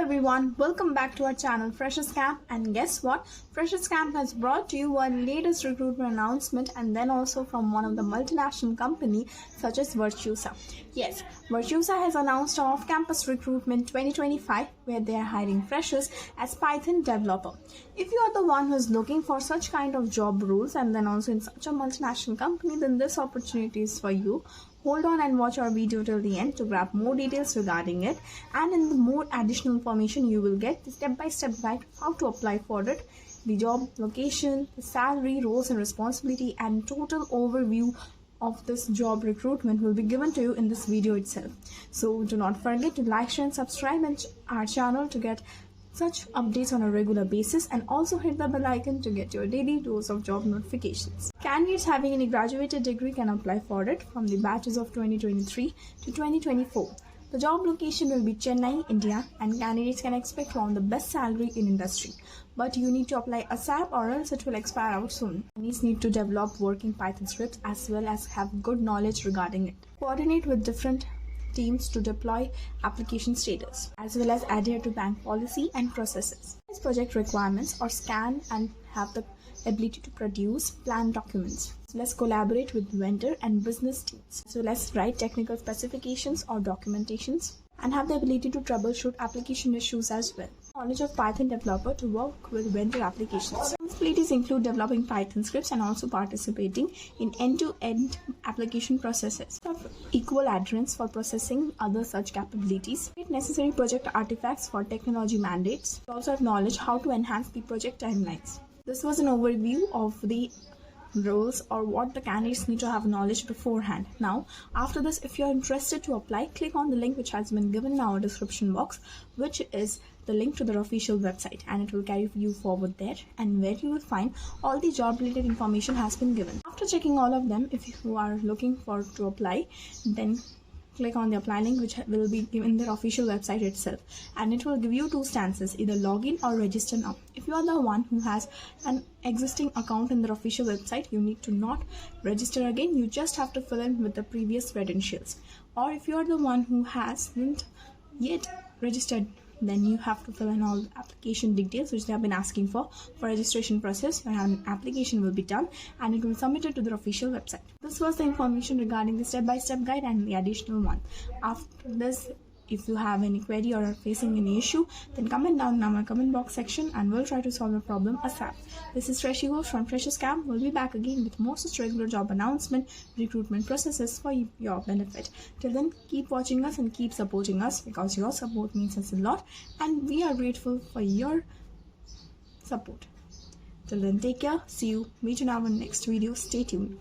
everyone, welcome back to our channel Freshers Camp. And guess what? Freshers Camp has brought to you our latest recruitment announcement, and then also from one of the multinational company such as Virtusa. Yes, Virtusa has announced off-campus recruitment 2025 where they are hiring freshers as Python developer. If you are the one who is looking for such kind of job roles and then also in such a multinational company, then this opportunity is for you. Hold on and watch our video till the end to grab more details regarding it, and in the more additional information you will get the step-by-step guide how to apply for it, the job location, the salary, roles and responsibility, and total overview of this job recruitment will be given to you in this video itself. So do not forget to like, share and subscribe our channel to get such updates on a regular basis, and also hit the bell icon to get your daily dose of job notifications. Candidates having any graduated degree can apply for it from the batches of 2023 to 2024. The job location will be Chennai, India, and candidates can expect from the best salary in industry. But you need to apply ASAP or else it will expire out soon. Candidates need to develop working Python scripts as well as have good knowledge regarding it. Coordinate with different teams to deploy application status, as well as adhere to bank policy and processes. As project requirements or scan and have the ability to produce planned documents. Let's collaborate with vendor and business teams, as well as write technical specifications or documentations, and have the ability to troubleshoot application issues as well. Knowledge of Python developer to work with vendor applications. Responsibilities include developing Python scripts and also participating in end-to-end application processes. Have equal adherence for processing other such capabilities. Create necessary project artifacts for technology mandates. Also have knowledge how to enhance the project timelines. This was an overview of the roles or what the candidates need to have knowledge beforehand. Now, after this, if you are interested to apply, click on the link which has been given in our description box, which is the link to their official website, and it will carry you forward there, and where you will find all the job related information has been given. After checking all of them, if you are looking to apply, then click on the apply link which will be given in their official website itself, and it will give you two stances, either login or register now. If you are the one who has an existing account in their official website, you need to not register again, you just have to fill in with the previous credentials. Or if you are the one who hasn't yet registered, then you have to fill in all the application details which they have been asking for registration process. Your application will be done and it will be submitted to their official website. This was the information regarding the step-by-step guide and the additional one. After this, if you have any query or are facing any issue, then comment down in our comment box section and we'll try to solve the problem ASAP. This is Fresh Ego from Freshers Camp. We'll be back again with more such regular job announcement, recruitment processes for your benefit. Till then, keep watching us and keep supporting us, because your support means us a lot and we are grateful for your support. Till then, take care. See you. Meet you now in the next video. Stay tuned.